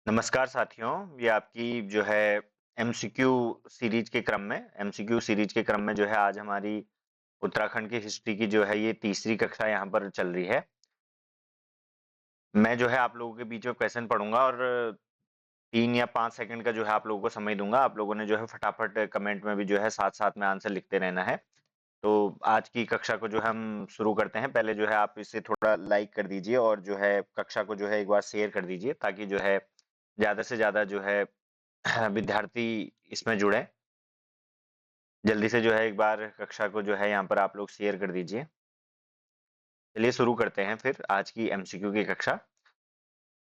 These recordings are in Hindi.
नमस्कार साथियों, ये आपकी जो है एमसीक्यू सीरीज के क्रम में जो है आज हमारी उत्तराखंड की हिस्ट्री की जो है ये तीसरी कक्षा यहाँ पर चल रही है। मैं जो है आप लोगों के बीच में क्वेश्चन पढ़ूंगा और 3 या 5 सेकंड का जो है आप लोगों को समय दूंगा। आप लोगों ने जो है फटाफट कमेंट में भी जो है साथ साथ में आंसर लिखते रहना है। तो आज की कक्षा को जो है हम शुरू करते हैं। पहले जो है आप इसे थोड़ा लाइक कर दीजिए और जो है कक्षा को जो है एक बार शेयर कर दीजिए ताकि जो है ज्यादा से ज्यादा जो है विद्यार्थी इसमें जुड़े। जल्दी से जो है एक बार कक्षा को जो है यहाँ पर आप लोग शेयर कर दीजिए। चलिए शुरू करते हैं फिर आज की एमसीक्यू की कक्षा।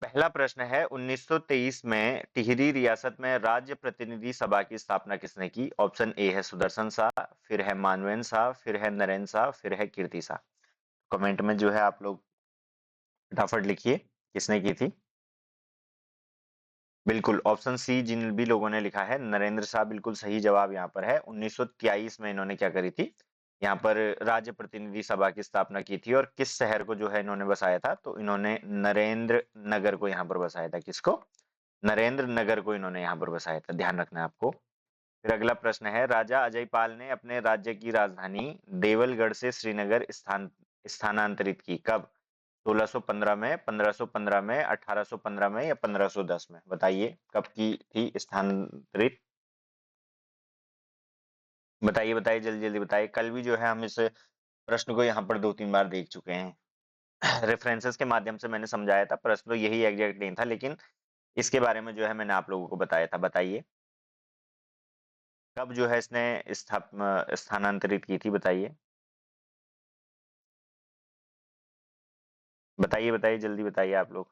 पहला प्रश्न है, 1923 में टिहरी रियासत में राज्य प्रतिनिधि सभा की स्थापना किसने की? ऑप्शन ए है सुदर्शन शाह, फिर है मानवेंद्र शाह, फिर है नरेंद्र शाह, फिर है कीर्ति शाह। कमेंट में जो है आप लोग फटाफट लिखिए किसने की थी। बिल्कुल ऑप्शन सी जिन भी लोगों ने लिखा है नरेंद्र शाह, बिल्कुल सही जवाब यहाँ पर है। 1923 में इन्होंने क्या करी थी, यहाँ पर राज्य प्रतिनिधि सभा की स्थापना की थी। और किस शहर को जो है इन्होंने बसाया था, तो इन्होंने नरेंद्र नगर को यहाँ पर बसाया था। किसको? नरेंद्र नगर को इन्होंने यहाँ पर बसाया था, ध्यान रखना है आपको। फिर अगला प्रश्न है, राजा अजयपाल ने अपने राज्य की राजधानी देवलगढ़ से श्रीनगर स्थानांतरित की कब? 1615 में, 1515 में, 1815 में या 1510 में? बताइए कब की थी स्थानांतरित। बताइए बताइए, जल्दी जल्दी बताइए। कल भी जो है हम इस प्रश्न को यहाँ पर 2-3 बार देख चुके हैं। रेफरेंसेस के माध्यम से मैंने समझाया था, प्रश्न तो यही एग्जैक्ट नहीं था, लेकिन इसके बारे में जो है मैंने आप लोगों को बताया था। बताइए कब जो है इसने स्थानांतरित की थी, बताइए बताइए बताइए, जल्दी बताइए आप लोग।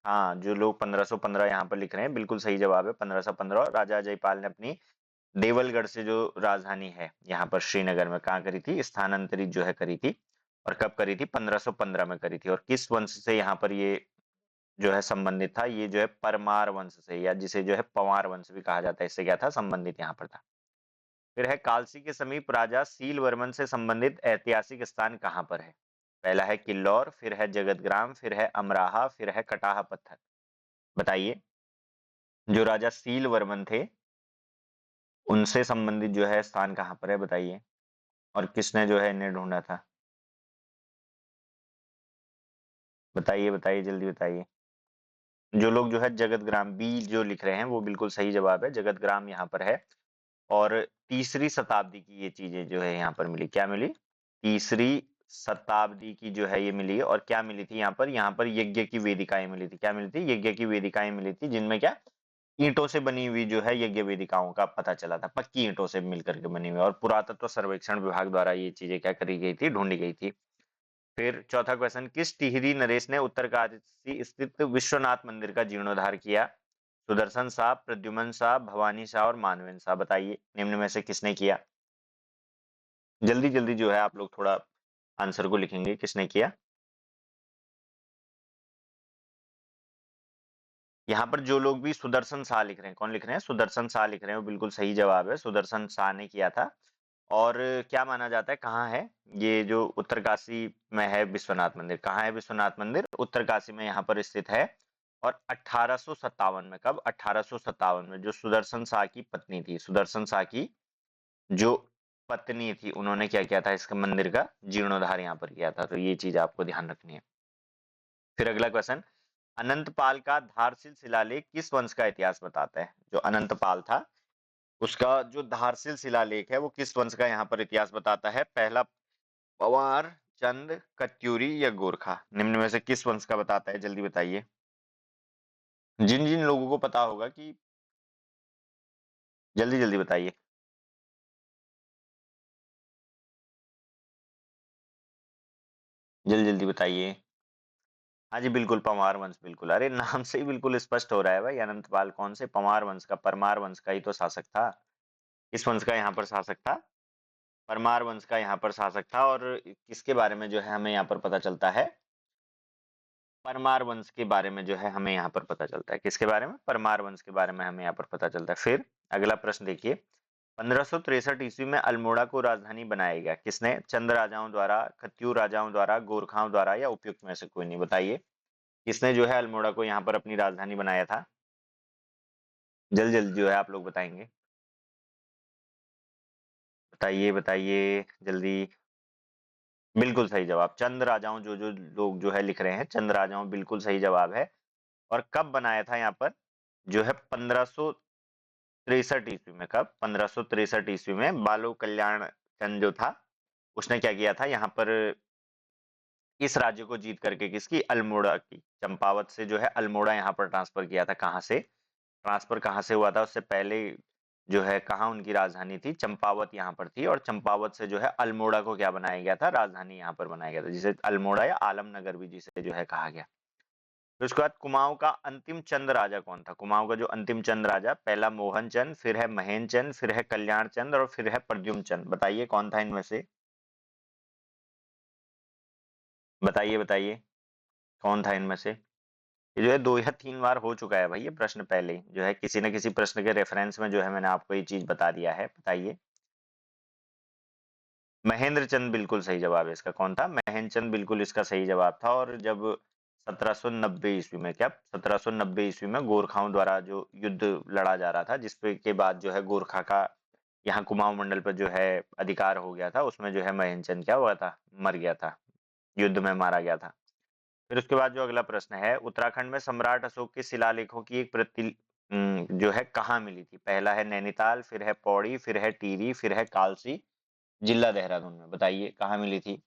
हाँ, जो लोग 1515 यहाँ पर लिख रहे हैं, बिल्कुल सही जवाब है 1515। राजा अजयपाल ने अपनी देवलगढ़ से जो राजधानी है यहाँ पर श्रीनगर में कहाँ करी थी, स्थानांतरित जो है करी थी। और कब करी थी? 1515 में करी थी। और किस वंश से यहाँ पर ये जो है संबंधित था? ये जो है परमार वंश से, या जिसे जो है पंवार वंश भी कहा जाता है, इससे क्या था संबंधित यहाँ पर था। फिर है, कालसी के समीप राजा सील वर्मन से संबंधित ऐतिहासिक स्थान कहाँ पर है? पहला है किल्लौर, फिर है जगतग्राम, फिर है अमराहा, फिर है कटाह पत्थर। बताइए जो राजा सील वर्मन थे उनसे संबंधित जो है स्थान कहाँ पर है, बताइए। और किसने जो है इन्हें ढूंढा था? बताइए बताइए, जल्दी बताइए। जो लोग जो है जगतग्राम बी जो लिख रहे हैं वो बिल्कुल सही जवाब है, जगतग्राम यहाँ पर है। और तीसरी शताब्दी की ये चीजें जो है यहाँ पर मिली, क्या मिली? तीसरी शताब्दी की जो है ये मिली। और क्या मिली थी यहाँ पर यज्ञ की वेदिकाएं मिली थी। क्या मिली थी? यज्ञ की वेदिकाएं मिली थी, जिनमें क्या ईंटों से बनी हुई जो है यज्ञ वेदिकाओं का पता चला था, पक्की ईंटों से मिलकर के बनी हुई। और पुरातत्व सर्वेक्षण विभाग द्वारा ये चीजें क्या करी गई थी, ढूंढी गई थी। फिर चौथा क्वेश्चन, किस टिहरी नरेश ने उत्तरकाशी स्थित विश्वनाथ मंदिर का जीर्णोद्धार किया? सुदर्शन शाह, प्रद्युमन शाह, भवानी शाह और मानवेंद्र शाह। बताइए निम्न में से किसने किया? जल्दी जल्दी जो है आप लोग थोड़ा आंसर को लिखेंगे, किसने किया। यहाँ पर जो लोग भी सुदर्शन शाह लिख रहे हैं, कौन लिख रहे हैं? सुदर्शन शाह लिख रहे हैं, वो बिल्कुल सही जवाब है, सुदर्शन शाह ने किया था। और क्या माना जाता है, कहाँ है ये जो उत्तरकाशी में है विश्वनाथ मंदिर? कहाँ है विश्वनाथ मंदिर? उत्तरकाशी में यहाँ पर स्थित है। और 1857 में, कब? 1857 में जो सुदर्शन शाह की पत्नी थी, सुदर्शन शाह की जो पत्नी थी, उन्होंने क्या किया था, इसके मंदिर का जीर्णोद्धार यहाँ पर किया था। तो ये चीज आपको ध्यान रखनी है। फिर अगला क्वेश्चन, अनंतपाल का धारशिल शिलालेख किस वंश का इतिहास बताता है? जो अनंतपाल था उसका जो धारशिल शिलालेख है वो किस वंश का यहाँ पर इतिहास बताता है? पहला पवार, चंद, कत्यूरी या गोरखा? निम्न में से किस वंश का बताता है, जल्दी बताइए। जिन जिन लोगों को पता होगा कि जल्दी जल्दी बताइए। जल्दी जल्दी बताइए। हाँ जी बिल्कुल, पंवार वंश, बिल्कुल। अरे नाम से ही बिल्कुल स्पष्ट हो रहा है भाई, अनंतपाल कौन से पंवार वंश का, परमार वंश का ही तो शासक था। किस वंश का यहाँ पर शासक था? परमार वंश का यहाँ पर शासक था। और किसके बारे में जो है हमें यहाँ पर पता चलता है? परमार वंश के बारे में जो है हमें यहाँ पर पता चलता है। किसके बारे में? परमार वंश के बारे में हमें यहाँ पर पता चलता है। फिर अगला प्रश्न देखिए, 1563 ईस्वी में अल्मोड़ा को राजधानी बनाया गया किसने? चंद राजाओं द्वारा, खत्यूर राजाओं द्वारा, गोरखाओं द्वारा या उपयुक्त में से कोई नहीं? बताइए किसने जो है अल्मोड़ा को यहाँ पर अपनी राजधानी बनाया था? जल्दी जल्दी जो है आप लोग बताएंगे। बताइए बताइए जल्दी। बिल्कुल सही जवाब, चंद राजाओं, जो जो लोग जो है लिख रहे हैं, चंद राजाओं, बिल्कुल सही जवाब है। और कब बनाया था यहाँ पर, जो है 1563 ईस्वी में। कब? 1563 ईस्वी में बालो कल्याण चंद जो था, उसने क्या किया था यहाँ पर, इस राज्य को जीत करके, किसकी, अल्मोड़ा की, चंपावत से जो है अल्मोड़ा यहाँ पर ट्रांसफर किया था। कहाँ से ट्रांसफर, कहाँ से हुआ था उससे पहले, जो है कहाँ उनकी राजधानी थी, चंपावत यहाँ पर थी, और चंपावत से जो है अल्मोड़ा को क्या बनाया गया था, राजधानी यहाँ पर बनाया गया था, जिसे अल्मोड़ा या आलमनगर भी जिसे जो है कहा गया। फिर उसके बाद कुमाऊं का अंतिम चंद राजा कौन था? कुमाऊं का जो अंतिम चंद राजा, पहला मोहन चंद, फिर है महेंद्र चंद, फिर है कल्याण चंद, और फिर है प्रद्युम्न चंद। बताइए कौन था इनमें से? बताइए बताइए, कौन था इनमें से? ये जो है 2 या 3 बार हो चुका है भाई ये प्रश्न, पहले ही जो है किसी न किसी प्रश्न के रेफरेंस में जो है मैंने आपको ये चीज बता दिया है। बताइए। महेंद्र चंद बिल्कुल सही जवाब है इसका। कौन था? महेंद्र चंद बिल्कुल इसका सही जवाब था। और जब 1790 ईस्वी में, क्या 1790 ईस्वी में गोरखाओं द्वारा जो युद्ध लड़ा जा रहा था, जिसपे के बाद जो है गोरखा का यहाँ कुमाऊं मंडल पर जो है अधिकार हो गया था, उसमें जो है महेंद्र चंद क्या हुआ था, मर गया था, युद्ध में मारा गया था। फिर उसके बाद जो अगला प्रश्न है, उत्तराखंड में सम्राट अशोक के शिलालेखों की एक प्रति जो है कहाँ मिली थी? पहला है नैनीताल, फिर है पौड़ी, फिर है टिहरी, फिर है कालसी, जिला देहरादून में। बताइए कहाँ मिली थी?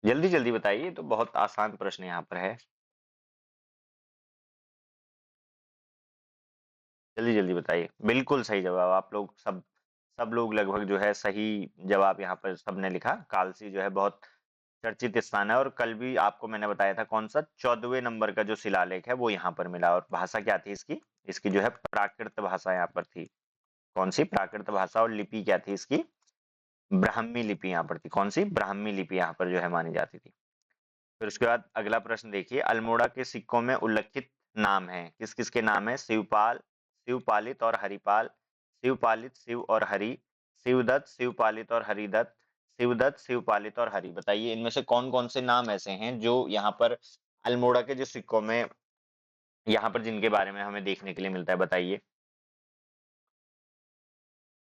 जल्दी जल्दी बताइए, ये तो बहुत आसान प्रश्न यहाँ पर है। जल्दी जल्दी बताइए। बिल्कुल सही जवाब, आप लोग सब सब लोग लगभग जो है सही जवाब यहाँ पर सबने लिखा। कालसी जो है बहुत चर्चित स्थान है, और कल भी आपको मैंने बताया था कौन सा, 14वें नंबर का जो शिलालेख है वो यहाँ पर मिला। और भाषा क्या थी इसकी? इसकी जो है प्राकृत भाषा यहाँ पर थी। कौन सी? प्राकृत भाषा। और लिपि क्या थी इसकी? ब्राह्मी लिपि यहाँ पर थी। कौन सी? ब्राह्मी लिपि यहाँ पर जो है मानी जाती थी। फिर उसके बाद अगला प्रश्न देखिए, अल्मोड़ा के सिक्कों में उल्लिखित नाम है, किस किस के नाम है? शिवपाल, शिवपालित और हरिपाल, शिवपालित, शिव और हरि, शिवदत्त, शिवपालित और हरिदत्त, शिवदत्त, शिवपालित और हरि। बताइए इनमें से कौन कौन से नाम ऐसे हैं जो यहाँ पर अल्मोड़ा के जो सिक्कों में, यहाँ पर जिनके बारे में हमें देखने के लिए मिलता है? बताइए।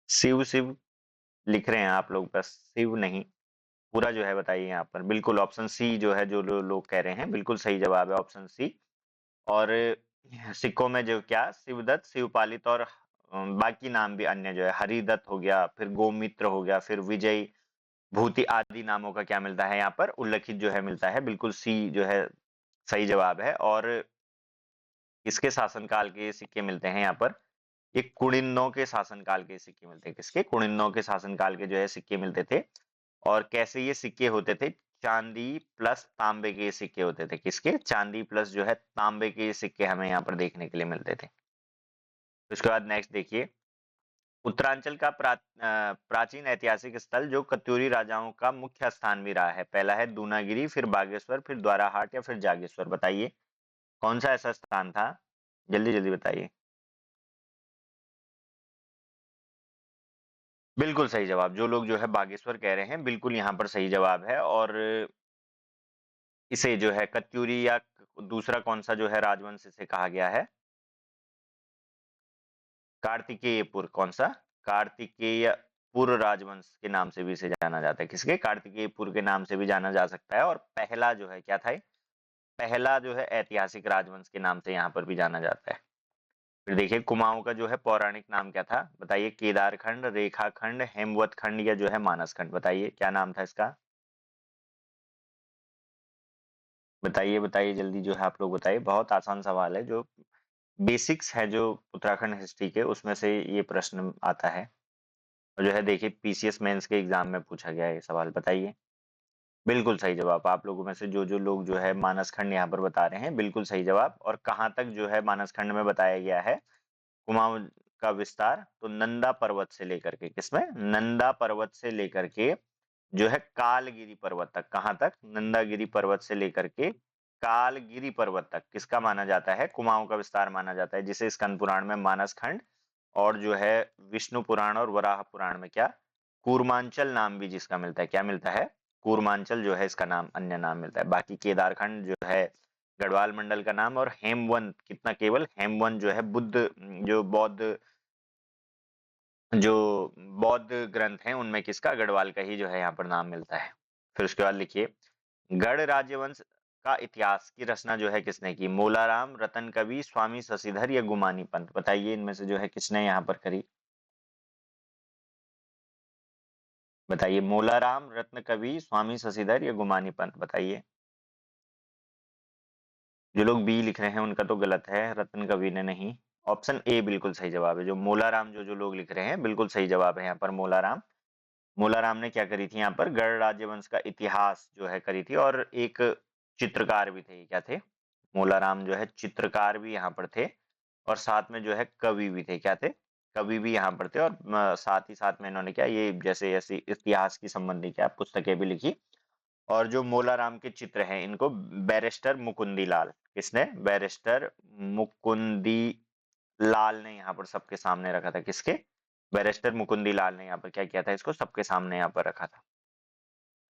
शिव शिव लिख रहे हैं आप लोग, बस शिव नहीं, पूरा जो है बताइए यहाँ पर। बिल्कुल ऑप्शन सी जो है, जो लोग कह रहे हैं, बिल्कुल सही जवाब है ऑप्शन सी। और सिक्कों में जो क्या, शिवदत्त, शिवपालित और बाकी नाम भी अन्य जो है, हरिदत्त हो गया, फिर गोमित्र हो गया, फिर विजय, भूति आदि नामों का क्या मिलता है यहाँ पर, उल्लेखित जो है मिलता है। बिल्कुल सी जो है सही जवाब है। और किसके शासनकाल के सिक्के मिलते हैं यहाँ पर? ये कुणिन्नों के शासनकाल के सिक्के मिलते हैं। किसके? कुणिन्नों के शासनकाल के जो है सिक्के मिलते थे। और कैसे ये सिक्के होते थे? चांदी प्लस तांबे के सिक्के होते थे। किसके? चांदी प्लस जो है तांबे के सिक्के हमें यहाँ पर देखने के लिए मिलते थे। उसके बाद नेक्स्ट देखिए, उत्तरांचल का प्राचीन ऐतिहासिक स्थल जो कत्यूरी राजाओं का मुख्य स्थान भी रहा है। पहला है दूनागिरी, फिर बागेश्वर, फिर द्वाराहाट, या फिर जागेश्वर। बताइए कौन सा ऐसा स्थान था? जल्दी जल्दी बताइए। बिल्कुल सही जवाब, जो लोग जो है बागेश्वर कह रहे हैं, बिल्कुल यहाँ पर सही जवाब है। और इसे जो है कत्यूरी या दूसरा कौन सा जो है राजवंश इसे कहा गया है? कार्तिकेयपुर। कौन सा? कार्तिकेयपुर राजवंश के नाम से भी इसे जाना जाता है। किसके? कार्तिकेयपुर के नाम से भी जाना जा सकता है। और पहला जो है क्या था ये? पहला जो है ऐतिहासिक राजवंश के नाम से यहाँ पर भी जाना जाता है। फिर देखिए, कुमाऊं का जो है पौराणिक नाम क्या था? बताइए। केदारखंड, रेखाखंड, हेमवत खंड, या जो है मानस खंड। बताइए क्या नाम था इसका? बताइए बताइए जल्दी जो है आप लोग बताइए। बहुत आसान सवाल है, जो बेसिक्स है जो उत्तराखंड हिस्ट्री के, उसमें से ये प्रश्न आता है। और जो है देखिए पीसीएस मेंस के एग्जाम में पूछा गया है ये सवाल। बताइए। बिल्कुल सही जवाब, आप लोगों में से जो जो लोग जो है मानस खंड यहाँ पर बता रहे हैं, बिल्कुल सही जवाब। और कहाँ तक जो है मानस खंड में बताया गया है कुमाऊं का विस्तार? तो नंदा पर्वत से लेकर के, किसमें? नंदा पर्वत से लेकर के जो है कालगिरी पर्वत तक। कहाँ तक? नंदागिरी पर्वत से लेकर के कालगिरी पर्वत तक किसका माना जाता है? कुमाऊं का विस्तार माना जाता है, जिसे स्कंद पुराण में मानस खंड, और जो है विष्णु पुराण और वराह पुराण में क्या, कूर्मांचल नाम भी जिसका मिलता है। क्या मिलता है? कूर्मांचल जो है इसका नाम, अन्य नाम मिलता है। बाकी केदारखंड जो है गढ़वाल मंडल का नाम। और हेमवंत, कितना, केवल हेमवंत जो है बुद्ध, जो बौद्ध जो बौद्ध ग्रंथ हैं उनमें किसका, गढ़वाल का ही जो है यहाँ पर नाम मिलता है। फिर उसके बाद लिखिए, गढ़ राजवंश का इतिहास की रचना जो है किसने की, मोलाराम, रतन कवि, स्वामी शशिधर या गुमानी पंत, बताइए इनमें से जो है किसने यहाँ पर करी। बताइए, मोलाराम, रत्न कवि, स्वामी शशिधर या गुमानी पंत, बताइए। जो लोग बी लिख रहे हैं उनका तो गलत है, रत्न कवि ने नहीं। ऑप्शन ए बिल्कुल सही जवाब है, जो मोलाराम जो जो लोग लिख रहे हैं बिल्कुल सही जवाब है यहाँ पर मोलाराम। मोलाराम ने क्या करी थी यहाँ पर, गढ़ राज्यवंश का इतिहास जो है करी थी। और एक चित्रकार भी थे, क्या थे, मोलाराम जो है चित्रकार भी यहाँ पर थे, और साथ में जो है कवि भी थे, क्या थे, कवि भी यहाँ पर थे। और साथ ही साथ में इन्होंने क्या, ये जैसे ऐसी इतिहास की संबंधी क्या पुस्तकें भी लिखी। और जो मोलाराम के चित्र हैं इनको बैरिस्टर मुकुंदी लाल, किसने, बैरिस्टर मुकुंदी लाल ने यहाँ पर सबके सामने रखा था, किसके, बैरिस्टर मुकुंदी लाल ने यहाँ पर क्या किया था, इसको सबके सामने यहाँ पर रखा था।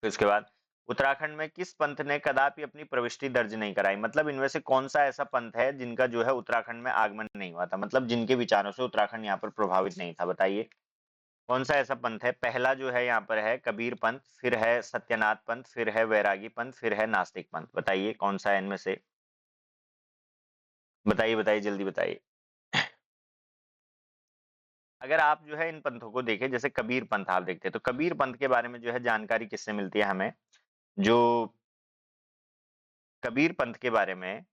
फिर उसके बाद, उत्तराखंड में किस पंथ ने कदापि अपनी प्रविष्टि दर्ज नहीं कराई, मतलब इनमें से कौन सा ऐसा पंथ है जिनका जो है उत्तराखंड में आगमन नहीं हुआ था, मतलब जिनके विचारों से उत्तराखंड यहाँ पर प्रभावित नहीं था, बताइए कौन सा ऐसा पंथ है। पहला जो है यहाँ पर है कबीर पंथ, फिर है सत्यनाथ पंथ, फिर है वैरागी पंथ, फिर है नास्तिक पंथ, बताइए कौन सा है इनमें से, बताइए बताइए जल्दी बताइए। अगर आप जो है इन पंथों को देखें, जैसे कबीर पंथ आप देखते हैं, तो कबीर पंथ के बारे में जो है जानकारी किससे मिलती है हमें, जो कबीर पंथ के बारे में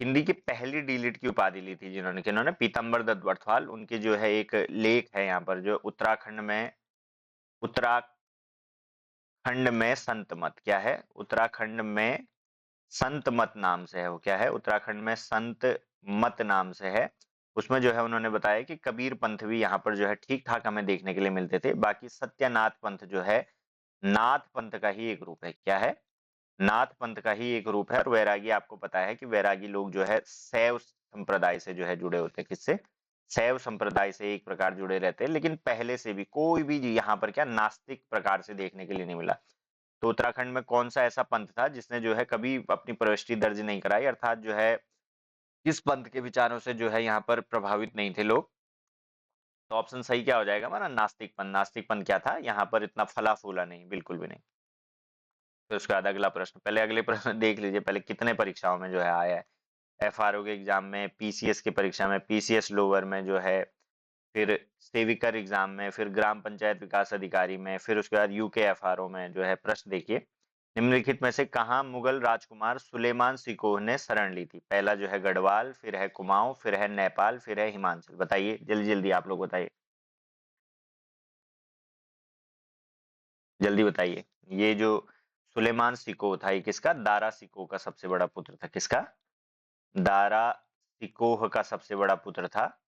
हिंदी की पहली डीलिट की उपाधि ली थी जिन्होंने, किन्होंने, पीतम्बर दत्त बर्थवाल, उनके जो है एक लेख है यहाँ पर, जो उत्तराखंड में संत मत, क्या है, उत्तराखंड में संत मत नाम से है वो, क्या है, उत्तराखंड में संत मत नाम से है। उसमें जो है उन्होंने बताया कि कबीर पंथ भी यहाँ पर जो है ठीक ठाक हमें देखने के लिए मिलते थे। बाकी सत्यनाथ पंथ जो है नाथ पंथ का ही एक रूप है, क्या है, नाथ पंथ का ही एक रूप है। और वैरागी आपको पता है कि वैरागी लोग जो है शैव संप्रदाय से जो है जुड़े होते हैं, किससे, शैव संप्रदाय से एक प्रकार जुड़े रहते हैं, लेकिन पहले से भी कोई भी यहाँ पर क्या नास्तिक प्रकार से देखने के लिए नहीं मिला। तो उत्तराखंड में कौन सा ऐसा पंथ था जिसने जो है कभी अपनी प्रविष्टि दर्ज नहीं कराई, अर्थात जो है किस पंथ के विचारों से जो है यहाँ पर प्रभावित नहीं थे लोग। तो ऑप्शन सही क्या हो जाएगा हमारा, नास्तिक पंथ। नास्तिक पंथ क्या था, यहाँ पर इतना फला फूला नहीं, बिल्कुल भी नहीं। तो उसके बाद अगला प्रश्न, पहले अगले प्रश्न देख लीजिए, पहले कितने परीक्षाओं में जो है आया है, एफआरओ के एग्जाम में, पीसीएस की परीक्षा में, पीसीएस लोअर में जो है, फिर सेविकर एग्जाम में, फिर ग्राम पंचायत विकास अधिकारी में, फिर उसके बाद यूके एफआरओ में जो है। प्रश्न देखिए, निम्नलिखित में से कहाँ मुगल राजकुमार सुलेमान सिकोह ने शरण ली थी, पहला जो है गढ़वाल, फिर है कुमाऊं, फिर है नेपाल, फिर है हिमाचल, बताइए जल्दी जल्दी आप लोग बताइए, जल्दी बताइए। ये जो सुलेमान सिकोह था, ये किसका, दारा सिकोह का सबसे बड़ा पुत्र था, किसका, दारा सिकोह का सबसे बड़ा पुत्र था।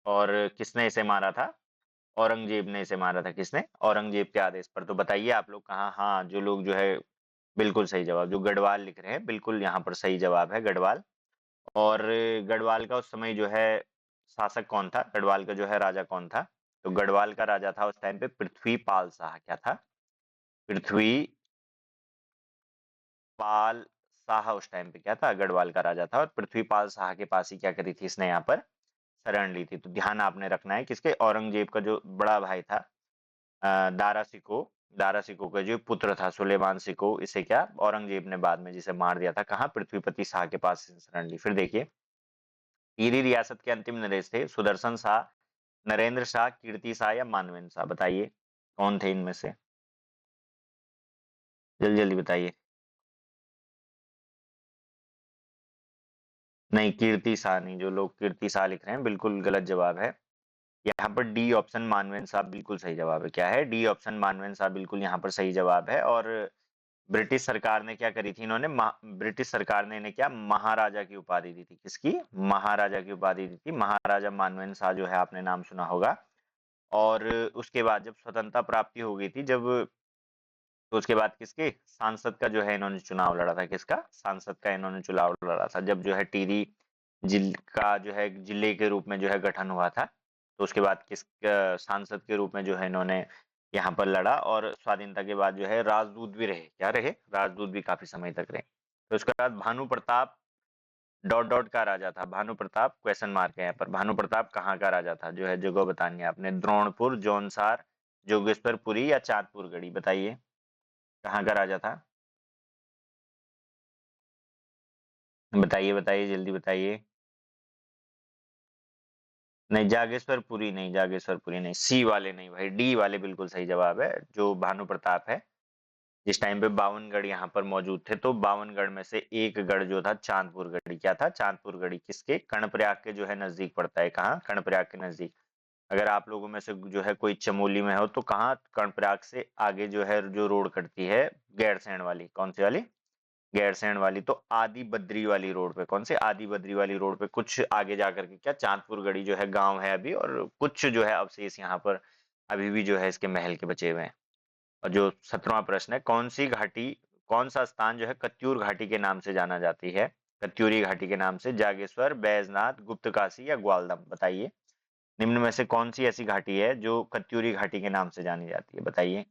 और किसने इसे मारा था, औरंगजेब ने इसे मारा था, किसने, औरंगजेब के आदेश पर। तो बताइए आप लोग कहाँ, हाँ जो लोग जो है बिल्कुल सही जवाब, जो गढ़वाल लिख रहे हैं बिल्कुल यहाँ पर सही जवाब है गढ़वाल। और गढ़वाल का उस समय जो है शासक कौन था, गढ़वाल का जो है राजा कौन था, तो गढ़वाल का राजा था उस टाइम पे पृथ्वीपाल शाह, क्या था, पृथ्वीपाल शाह उस टाइम पे क्या था, गढ़वाल का राजा था। और पृथ्वीपाल शाह के पास ही क्या करी थी इसने यहाँ पर शरण ली थी। तो ध्यान आपने रखना है किसके, औरंगजेब का जो बड़ा भाई था दारा सिको, दारा सिको का जो पुत्र था सुलेमान सिको, इसे क्या औरंगजेब ने बाद में जिसे मार दिया था, कहाँ, पृथ्वीपति शाह के पास शरण ली। फिर देखिए, टिहरी रियासत के अंतिम नरेश थे सुदर्शन शाह, नरेंद्र शाह, कीर्ति शाह या मानवेंद्र शाह, बताइए कौन थे इनमें से, जल्दी जल्दी बताइए। नहीं, कीर्ति शाह नहीं, जो लोग कीर्ति शाह लिख रहे हैं बिल्कुल गलत जवाब है। यहाँ पर डी ऑप्शन मानवेंद्र शाह बिल्कुल सही जवाब है, क्या है, डी ऑप्शन मानवेंद्र शाह बिल्कुल यहाँ पर सही जवाब है। और ब्रिटिश सरकार ने क्या करी थी, इन्होंने ब्रिटिश सरकार ने इन्हें क्या महाराजा की उपाधि दी थी, किसकी, महाराजा की उपाधि दी थी, महाराजा मानवेंद्र शाह जो है आपने नाम सुना होगा। और उसके बाद जब स्वतंत्रता प्राप्ति हो गई थी जब, तो उसके बाद किसके, सांसद का जो है इन्होंने चुनाव लड़ा था, किसका, सांसद का इन्होंने चुनाव लड़ा था, जब जो है टिहरी जिले का जो है जिले के रूप में जो है गठन हुआ था। तो उसके बाद किस सांसद के रूप में जो है इन्होंने यहाँ पर लड़ा, और स्वाधीनता के बाद जो है राजदूत भी रहे, क्या रहे, राजदूत भी काफी समय तक रहे। तो उसके बाद भानु प्रताप डॉट डॉट का राजा था, भानु प्रताप क्वेश्चन मार्क है यहाँ पर, भानु प्रताप कहाँ का राजा था, जो है जगह बतानी है आपने, द्रोणपुर, जौनसार, जोगेश्वरपुरी या चांदपुर गढ़ी, बताइए कहाँ का राजा था, बताइए बताइए जल्दी बताइए। नहीं, जागेश्वरपुरी नहीं, जागेश्वरपुरी नहीं, सी वाले नहीं भाई, डी वाले बिल्कुल सही जवाब है, जो भानु प्रताप है। जिस टाइम पे 52 गढ़ यहाँ पर मौजूद थे, तो 52 गढ़ में से एक गढ़ जो था चांदपुर गढ़ी, क्या था, चांदपुर गढ़ी, किसके, कर्णप्रयाग के जो है नजदीक पड़ता है, कहाँ, कर्णप्रयाग के नजदीक। अगर आप लोगों में से जो है कोई चमोली में हो, तो कहाँ, कर्णप्रयाग से आगे जो है जो रोड कटती है, गैरसैंण वाली, कौन सी वाली, गैरसैंण वाली, तो आदि बद्री वाली रोड पे, कौन से, आदि बद्री वाली रोड पे कुछ आगे जाकर के क्या चांदपुर गढ़ी जो है गांव है अभी, और कुछ जो है अवशेष यहाँ पर अभी भी जो है इसके महल के बचे हुए हैं। और जो 17वां प्रश्न है, कौन सी घाटी, कौन सा स्थान जो है कत्यूर घाटी के नाम से जाना जाती है, कत्यूरी घाटी के नाम से, जागेश्वर, बैजनाथ, गुप्तकाशी या ग्वालदम, बताइए निम्न में से कौन सी ऐसी घाटी है जो कत्यूरी घाटी के नाम से जानी जाती है, बताइए।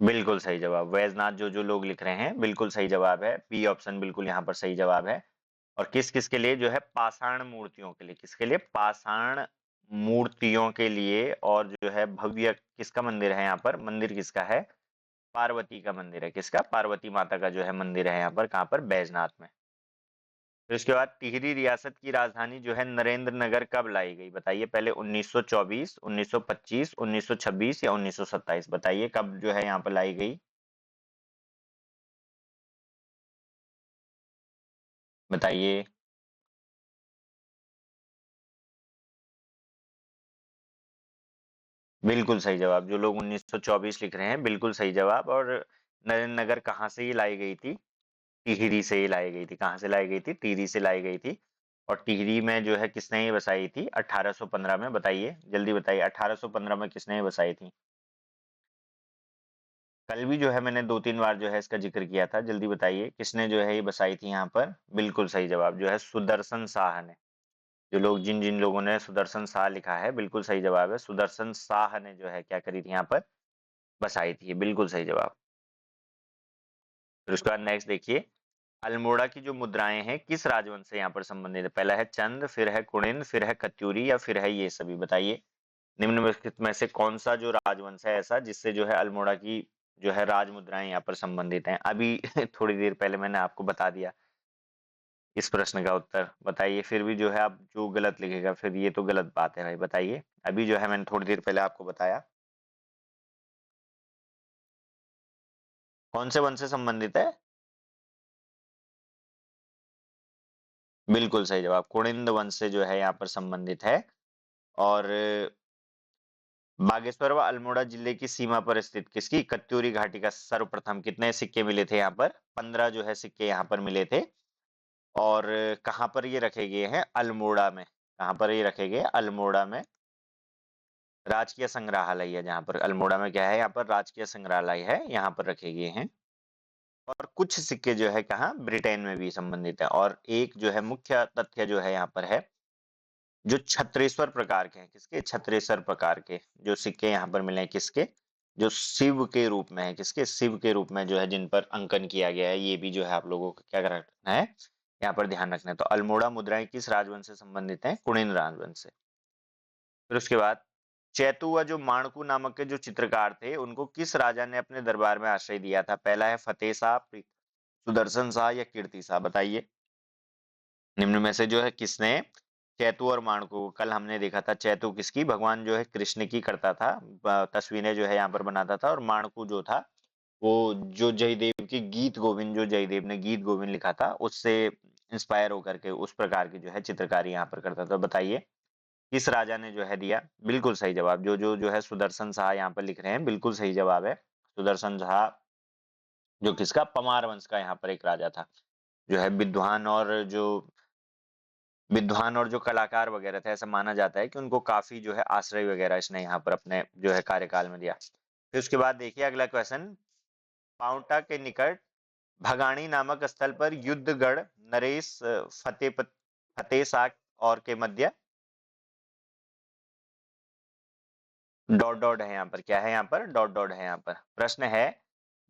बिल्कुल सही जवाब, वैजनाथ, जो लोग लिख रहे हैं बिल्कुल सही जवाब है, बी ऑप्शन बिल्कुल यहाँ पर सही जवाब है। और किस किस के लिए, जो है पाषाण मूर्तियों के लिए, किसके लिए, पाषाण मूर्तियों के लिए, और जो है भव्य किसका मंदिर है यहाँ पर, मंदिर किसका है, पार्वती का मंदिर है, किसका, पार्वती माता का जो है मंदिर है यहाँ पर, कहाँ पर, बैजनाथ में। फिर उसके बाद टिहरी रियासत की राजधानी जो है नरेंद्र नगर कब लाई गई, बताइए, पहले 1924, 1925, 1926 या 1927, बताइए कब जो है यहाँ पर लाई गई, बताइए। बिल्कुल सही जवाब, जो लोग 1924 लिख रहे हैं बिल्कुल सही जवाब। और नरेंद्र नगर कहाँ से ही लाई गई थी, टिहरी से ही लाई गई थी, कहाँ से लाई गई थी, टिहरी से लाई गई थी। और टिहरी में जो है किसने ही बसाई थी 1815 में, बताइए जल्दी बताइए, 1815 में किसने ही बसाई थी, कल भी जो है मैंने 2-3 बार जो है इसका जिक्र किया था, जल्दी बताइए किसने जो है ये बसाई थी यहाँ पर, बिल्कुल सही जवाब जो है सुदर्शन शाह ने, जो लोग जिन जिन लोगों ने सुदर्शन शाह लिखा है बिल्कुल सही जवाब है, सुदर्शन शाह ने जो है क्या करी थी यहाँ पर, बसाई थी, बिल्कुल सही जवाब। फिर उसके बाद नेक्स्ट देखिए, अल्मोड़ा की जो मुद्राएं हैं किस राजवंश से यहाँ पर संबंधित है, पहला है चंद, फिर है कुणिंद, फिर है कत्यूरी या फिर है ये सभी, बताइए निम्नलिखित में से कौन सा जो राजवंश है ऐसा जिससे जो है अल्मोड़ा की जो है राज मुद्राएं यहाँ पर संबंधित हैं, अभी थोड़ी देर पहले मैंने आपको बता दिया इस प्रश्न का उत्तर, बताइए फिर भी जो है आप जो गलत लिखेगा फिर ये तो गलत बात है भाई, बताइए, अभी जो है मैंने थोड़ी देर पहले आपको बताया, कौन से वंश से संबंधित है, बिल्कुल सही जवाब, कुणिंद वंश से जो है यहाँ पर संबंधित है। और बागेश्वर व अल्मोड़ा जिले की सीमा पर स्थित किसकी, कत्यूरी घाटी का सर्वप्रथम कितने सिक्के मिले थे यहाँ पर, 15 जो है सिक्के यहाँ पर मिले थे। और कहाँ पर ये रखे गए हैं, अल्मोड़ा में, कहाँ पर ये रखे गए, अल्मोड़ा में, राजकीय संग्रहालय है जहाँ पर, अल्मोड़ा में क्या है, यहाँ पर राजकीय संग्रहालय है, यहाँ पर रखे गए हैं। और कुछ सिक्के जो है कहाँ, ब्रिटेन में भी संबंधित है। और एक जो है मुख्य तथ्य जो है यहाँ पर है, जो छत्रेश्वर प्रकार के हैं, किसके, छत्रेश्वर प्रकार के जो सिक्के यहाँ पर मिले हैं, किसके, जो शिव के रूप में है, किसके, शिव के रूप में जो है जिन पर अंकन किया गया है, ये भी जो है आप लोगों को क्या रखना है, यहाँ पर ध्यान रखना है। तो अल्मोड़ा मुद्राएं किस राजवंश से संबंधित हैं, कुणिन राजवंश से। फिर उसके बाद चैतु व जो माणकू नामक के जो चित्रकार थे, उनको किस राजा ने अपने दरबार में आश्रय दिया था, पहला है फतेह शाह, सुदर्शन शाह या कीर्ति शाह, बताइए निम्न में से जो है किसने चैतु और माणकू, कल हमने देखा था चैतु किसकी, भगवान जो है कृष्ण की करता था, तस्वीरें जो है यहाँ पर बनाता था, और माणकू जो था वो जो जयदेव की गीत गोविंद, जो जयदेव ने गीत गोविंद लिखा था उससे इंस्पायर होकर के उस प्रकार की जो है चित्रकारी यहाँ पर करता था, बताइए किस राजा ने जो है दिया, बिल्कुल सही जवाब, जो है सुदर्शन शाह यहाँ पर लिख रहे हैं, बिल्कुल सही जवाब है, सुदर्शन शाह, जो किसका, पमार वंश का यहाँ पर एक राजा था, जो है विद्वान और जो कलाकार वगैरह थे, ऐसा माना जाता है कि उनको काफी जो है आश्रय वगैरह इसने यहाँ पर अपने जो है कार्यकाल में दिया। फिर उसके बाद देखिए अगला क्वेश्चन, पाउंटा के निकट भगाणी नामक स्थल पर युद्धगढ़ नरेश फतेह शाह और के मध्य डॉट डॉट है यहाँ पर, क्या है यहाँ पर, डॉट डॉट है यहाँ पर। प्रश्न है,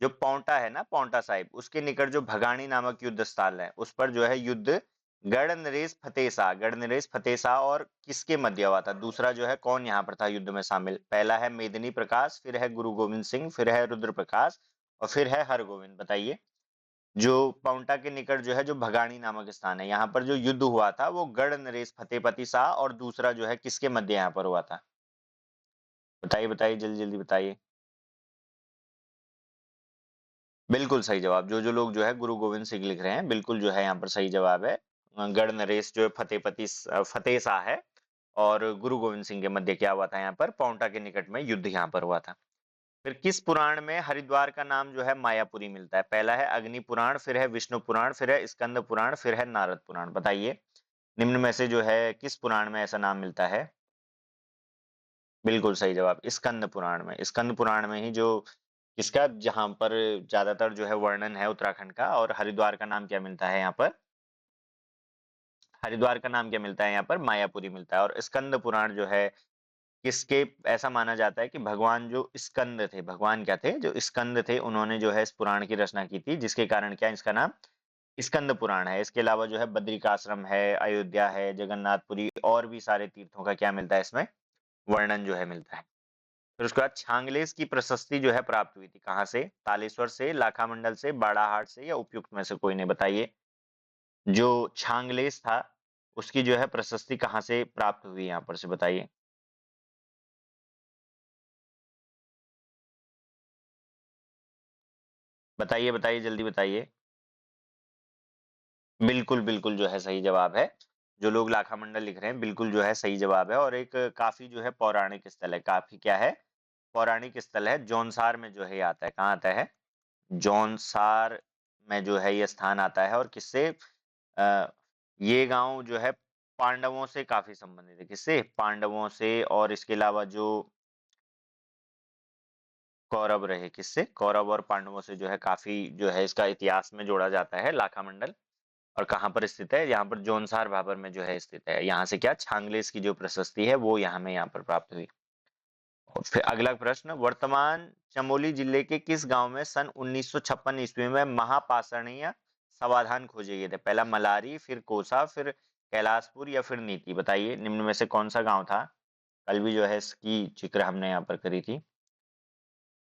जो पाउंटा है ना, पाउंटा साहिब, उसके निकट जो भगानी नामक युद्ध स्थल है, उस पर जो है युद्ध गढ़ नरेश फतेह शाह, गढ़ नरेश फतेह शाह और किसके मध्य हुआ था? दूसरा जो है कौन यहाँ पर था युद्ध में शामिल? पहला है मेदिनी प्रकाश, फिर है गुरु गोविंद सिंह, फिर है रुद्र प्रकाश और फिर है हरगोविंद। बताइए। जो पाउंटा के निकट जो है, जो भगानी नामक स्थान है, यहाँ पर जो युद्ध हुआ था वो गढ़ नरेश फतेहपति शाह और दूसरा जो है किसके मध्य यहाँ पर हुआ था? बताइए बताइए, जल्दी जल्दी बताइए। बिल्कुल सही जवाब। जो लोग जो है गुरु गोविंद सिंह लिख रहे हैं, बिल्कुल जो है यहाँ पर सही जवाब है। गढ़ नरेश जो है फतेह शाह है और गुरु गोविंद सिंह के मध्य क्या हुआ था? यहाँ पर पाउंटा के निकट में युद्ध यहाँ पर हुआ था। फिर किस पुराण में हरिद्वार का नाम जो है मायापुरी मिलता है? पहला है अग्नि पुराण, फिर है विष्णु पुराण, फिर है स्कंद पुराण, फिर है नारद पुराण। बताइए, निम्न में से जो है किस पुराण में ऐसा नाम मिलता है? बिल्कुल सही जवाब, स्कंद पुराण में। स्कंद पुराण में ही जो इसका, जहां पर ज्यादातर जो है वर्णन है उत्तराखंड का, और हरिद्वार का नाम क्या मिलता है यहाँ पर? हरिद्वार का नाम क्या मिलता है यहाँ पर? मायापुरी मिलता है। और स्कंद पुराण जो है किसके, ऐसा माना जाता है कि भगवान जो स्कंद थे, भगवान क्या थे, जो स्कंद थे, उन्होंने जो है इस पुराण की रचना की थी, जिसके कारण क्या इसका नाम स्कंद पुराण है। इसके अलावा जो है बद्रिकाश्रम है, अयोध्या है, जगन्नाथपुरी और भी सारे तीर्थों का क्या मिलता है इसमें? वर्णन जो है मिलता है। फिर उसके बाद छांगलेस की प्रशस्ति जो है प्राप्त हुई थी कहाँ से? तालेश्वर से, लाखामंडल से, बाड़ाहाट से या उपयुक्त में से कोई नहीं? बताइए। जो छांगलेस था उसकी जो है प्रशस्ति कहाँ से प्राप्त हुई यहाँ पर से? बताइए। बताइए बताइए, जल्दी बताइए। बिल्कुल बिल्कुल जो है सही जवाब है। जो लोग लाखामंडल लिख रहे हैं, बिल्कुल जो है सही जवाब है। और एक काफी जो है पौराणिक स्थल है, काफी क्या है, पौराणिक स्थल है। जौनसार में जो है ये आता है, कहाँ आता है? जौनसार में जो है ये स्थान आता है। और किससे ये गांव जो है पांडवों से काफी संबंधित है। किससे? पांडवों से। और इसके अलावा जो कौरव रहे, किससे? कौरव और पांडवों से जो है काफी जो है इसका इतिहास में जोड़ा जाता है लाखामंडल। और कहाँ पर स्थित है? यहाँ पर जोनसार भाबर में जो है स्थित है। यहाँ से क्या, छांगलेस की जो प्रशस्ति है वो यहाँ में यहाँ पर प्राप्त हुई। और फिर अगला प्रश्न, वर्तमान चमोली जिले के किस गांव में सन 1956 ईस्वी में महापाषाणीय समाधान खोजे गए थे? पहला मलारी, फिर कोसा, फिर कैलाशपुर या फिर नीति। बताइए, निम्न में से कौन सा गांव था? कल भी जो है इसकी जिक्र हमने यहाँ पर करी थी।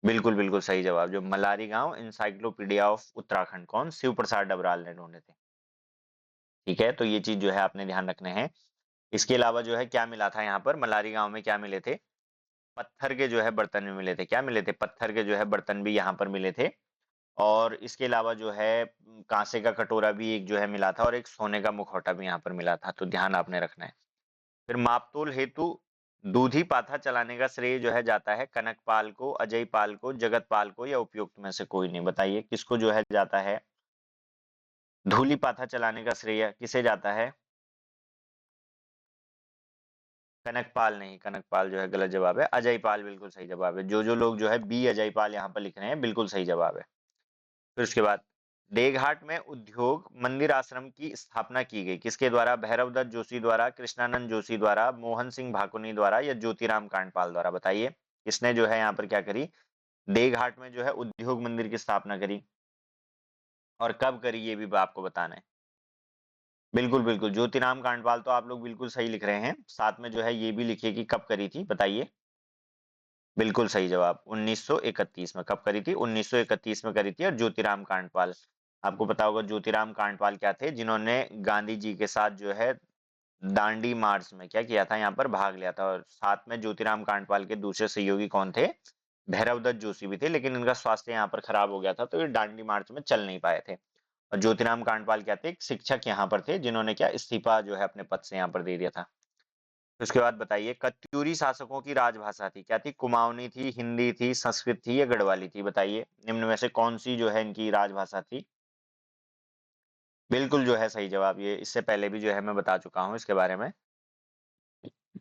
बिल्कुल बिल्कुल सही जवाब, जो मलारी गांव इंसाइक्लोपीडिया ऑफ उत्तराखंड कौन, शिव प्रसाद डबराल ने ढूंढे थे। ठीक है, तो ये चीज जो है आपने ध्यान रखने हैं। इसके अलावा जो है क्या मिला था यहाँ पर मलारी गांव में? क्या मिले थे? पत्थर के जो है बर्तन भी मिले थे। क्या मिले थे? पत्थर के जो है बर्तन भी यहाँ पर मिले थे। और इसके अलावा जो है कांसे का कटोरा भी एक जो है मिला था, और एक सोने का मुखौटा भी यहाँ पर मिला था। तो ध्यान आपने रखना है। फिर मापतोल हेतु दूधी पाथा चलाने का श्रेय जो है जाता है कनकपाल को, अजय पाल को, जगत पाल को या उपयुक्त में से कोई नहीं? बताइए, किसको जो है जाता है धूली पाथा चलाने का श्रेय? किसे जाता है? कनकपाल नहीं, कनकपाल जो है गलत जवाब है। अजय पाल बिल्कुल सही जवाब है। जो लोग जो है बी अजय पाल यहाँ पर लिख रहे हैं, बिल्कुल सही जवाब है। फिर उसके बाद देवघाट में उद्योग मंदिर आश्रम की स्थापना की गई किसके द्वारा? भैरव दत्त जोशी द्वारा, कृष्णानंद जोशी द्वारा, मोहन सिंह भाकुनी द्वारा या ज्योतिराम कांडपाल द्वारा? बताइए, किसने जो है यहाँ पर क्या करी? देवघाट में जो है उद्योग मंदिर की स्थापना करी। और कब करी ये भी आपको बताना है। बिल्कुल बिल्कुल, ज्योतिराम कांडपाल तो आप लोग बिल्कुल सही लिख रहे हैं। साथ में जो है ये भी लिखिए कि कब करी थी। बताइए। बिल्कुल सही जवाब, 1931 में। कब करी थी? 1931 में करी थी। और ज्योतिराम कांडपाल, आपको पता होगा ज्योतिराम कांडपाल क्या थे? जिन्होंने गांधी जी के साथ जो है दांडी मार्च में क्या किया था, यहाँ पर भाग लिया था। और साथ में ज्योतिराम कांडपाल के दूसरे सहयोगी कौन थे? भैरव दत्त जोशी भी थे, लेकिन इनका स्वास्थ्य यहाँ पर खराब हो गया था, तो ये दांडी मार्च में चल नहीं पाए थे। और ज्योतिराम कांडपाल क्या थे? एक शिक्षक यहाँ पर थे, जिन्होंने क्या इस्तीफा जो है अपने पद से यहाँ पर दे दिया था। उसके बाद बताइए, कत्यूरी शासकों की राजभाषा थी क्या थी? कुमाऊनी थी, हिंदी थी, संस्कृत थी या गढ़वाली थी? बताइए, निम्न में से कौन सी जो है इनकी राजभाषा थी? बिल्कुल जो है सही जवाब, ये इससे पहले भी जो है मैं बता चुका हूँ इसके बारे में।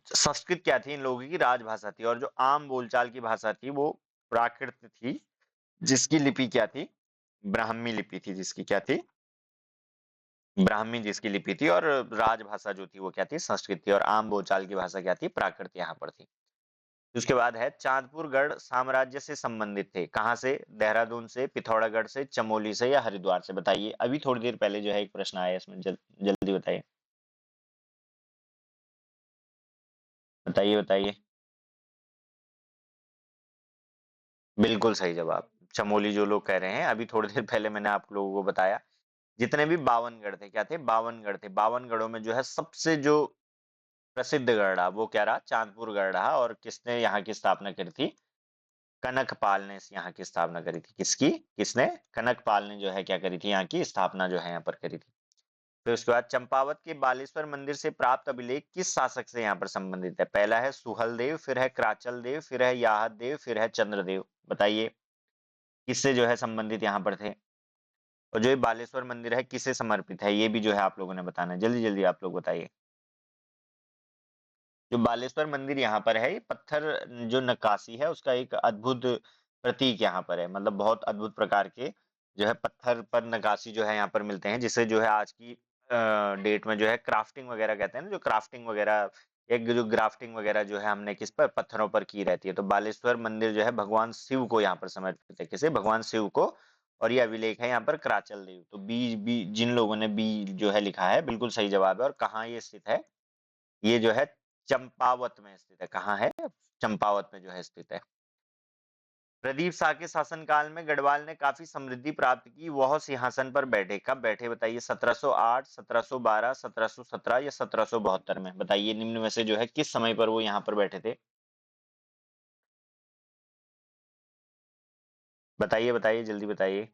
संस्कृत क्या थी? इन लोगों की राजभाषा थी। और जो आम बोलचाल की भाषा थी वो प्राकृत थी, जिसकी लिपि क्या थी? ब्राह्मी लिपि थी, जिसकी क्या थी? ब्राह्मी जिसकी लिपि थी, और राजभाषा जो थी वो क्या थी, संस्कृत थी, और आम बोलचाल की भाषा क्या थी, प्राकृत यहाँ पर थी। उसके बाद है चांदपुर गढ़ साम्राज्य से संबंधित थे, कहाँ से, देहरादून से, पिथौरागढ़ से, चमोली से, या हरिद्वार से, बताइए। अभी थोड़ी देर पहले जो है एक प्रश्न आया इसमें, जल्दी बताइए, बताइए बताइए। बिल्कुल सही जवाब, चमोली जो लोग कह रहे हैं, अभी थोड़ी देर पहले मैंने आप लोगों को बताया। जितने भी 52 गढ़ थे, क्या थे, 52 गढ़ थे, 52 गढ़ों में जो है सबसे जो प्रसिद्ध गढ़ रहा वो क्या रहा, चांदपुर गढ़ रहा। और किसने यहाँ की स्थापना करी थी, कनकपाल ने यहाँ की स्थापना करी थी। किसकी, किसने, कनकपाल ने जो है क्या करी थी, यहाँ की स्थापना जो है यहाँ पर करी थी। फिर उसके बाद चंपावत के बालेश्वर मंदिर से प्राप्त अभिलेख किस शासक से यहाँ पर संबंधित है, पहला है सुहल देव, फिर है कराचल देव, फिर है याहद देव, फिर है चंद्रदेव, बताइए किससे जो है संबंधित यहाँ पर थे। और जो ये बालेश्वर मंदिर है किसे समर्पित है, ये भी जो है आप लोगों ने बताना है, जल्दी जल्दी आप लोग बताइए। जो बालेश्वर मंदिर यहाँ पर है, ये पत्थर जो नक्काशी है उसका एक अद्भुत प्रतीक यहाँ पर है, मतलब बहुत अद्भुत प्रकार के जो है पत्थर पर नक्काशी जो है यहाँ पर मिलते हैं, जिसे जो है आज की डेट में जो है क्राफ्टिंग वगैरह कहते हैं ना, जो क्राफ्टिंग वगैरह, एक जो ग्राफ्टिंग वगैरह जो है हमने किस पर, पत्थरों पर की रहती है। तो बालेश्वर मंदिर जो है भगवान शिव को यहाँ पर समर्पित है, किसे, भगवान शिव को। और ये अभिलेख है यहाँ पर कराचल देव। तो बी बी जिन लोगों ने बी जो है लिखा है, बिल्कुल सही जवाब है। और कहाँ ये स्थित है, ये जो है चंपावत में स्थित है, कहाँ है, चंपावत में जो है स्थित है। प्रदीप शाह के शासनकाल में गढ़वाल ने काफी समृद्धि प्राप्त की, वह सिंहासन पर बैठे, कब बैठे बताइए, 1708, 1712, 1717 या 1772 में, बताइए निम्न में से जो है किस समय पर वो यहाँ पर बैठे थे, बताइए बताइए जल्दी बताइए।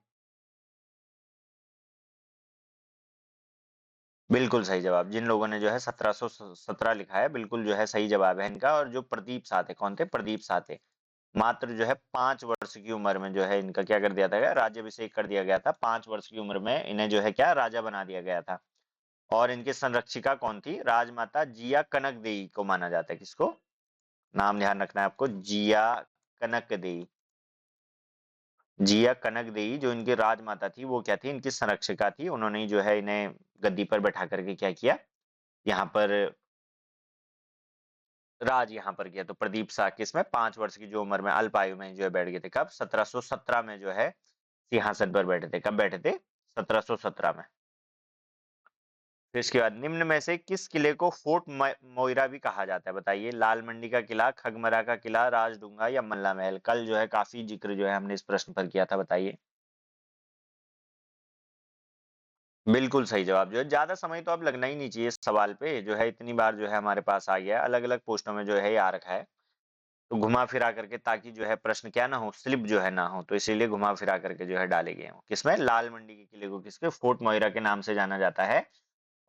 बिल्कुल सही जवाब, जिन लोगों ने जो है 1717 लिखा है, बिल्कुल जो है सही जवाब है इनका। और जो प्रदीप शाह थे, कौन थे, प्रदीप शाह थे, मात्र जो है 5 वर्ष की उम्र में जो है इनका क्या कर दिया था, राज्याभिषेक कर दिया गया था। 5 वर्ष की उम्र में इन्हें जो है क्या, राजा बना दिया गया था। और इनकी संरक्षिका कौन थी, राजमाता जिया कनक देई को माना जाता है, किसको, नाम ध्यान रखना है आपको, जिया कनक देई। जिया कनक देई जो इनकी राजमाता थी, वो क्या थी, इनकी संरक्षिका थी। उन्होंने ही जो है इन्हें गद्दी पर बैठा करके क्या किया, यहाँ पर राज यहाँ पर किया। तो प्रदीप शाह किसमें, 5 वर्ष की जो उम्र में अल्प आयु में जो है बैठ गए थे, कब, 1717 में जो है सिंहासन पर बैठे थे, कब बैठे थे, 1717 में। फिर इसके बाद निम्न में से किस किले को फोर्ट मोइरा भी कहा जाता है, बताइए, लाल मंडी का किला, खगमरा का किला, राजडूंगा, या मल्ला महल। कल जो है काफी जिक्र जो है हमने इस प्रश्न पर किया था, बताइए। बिल्कुल सही जवाब, जो है ज्यादा समय तो अब लगना ही नहीं चाहिए इस सवाल पे, जो है इतनी बार जो है हमारे पास आ गया, अलग अलग पोस्टों में जो है ये आ रखा है। तो घुमा फिरा करके, ताकि जो है प्रश्न क्या ना हो, स्लिप जो है ना हो, तो इसीलिए घुमा फिरा करके जो है डाले गए हो। किसमें, लाल मंडी के किले को किसके, फोर्ट मोइरा के नाम से जाना जाता है।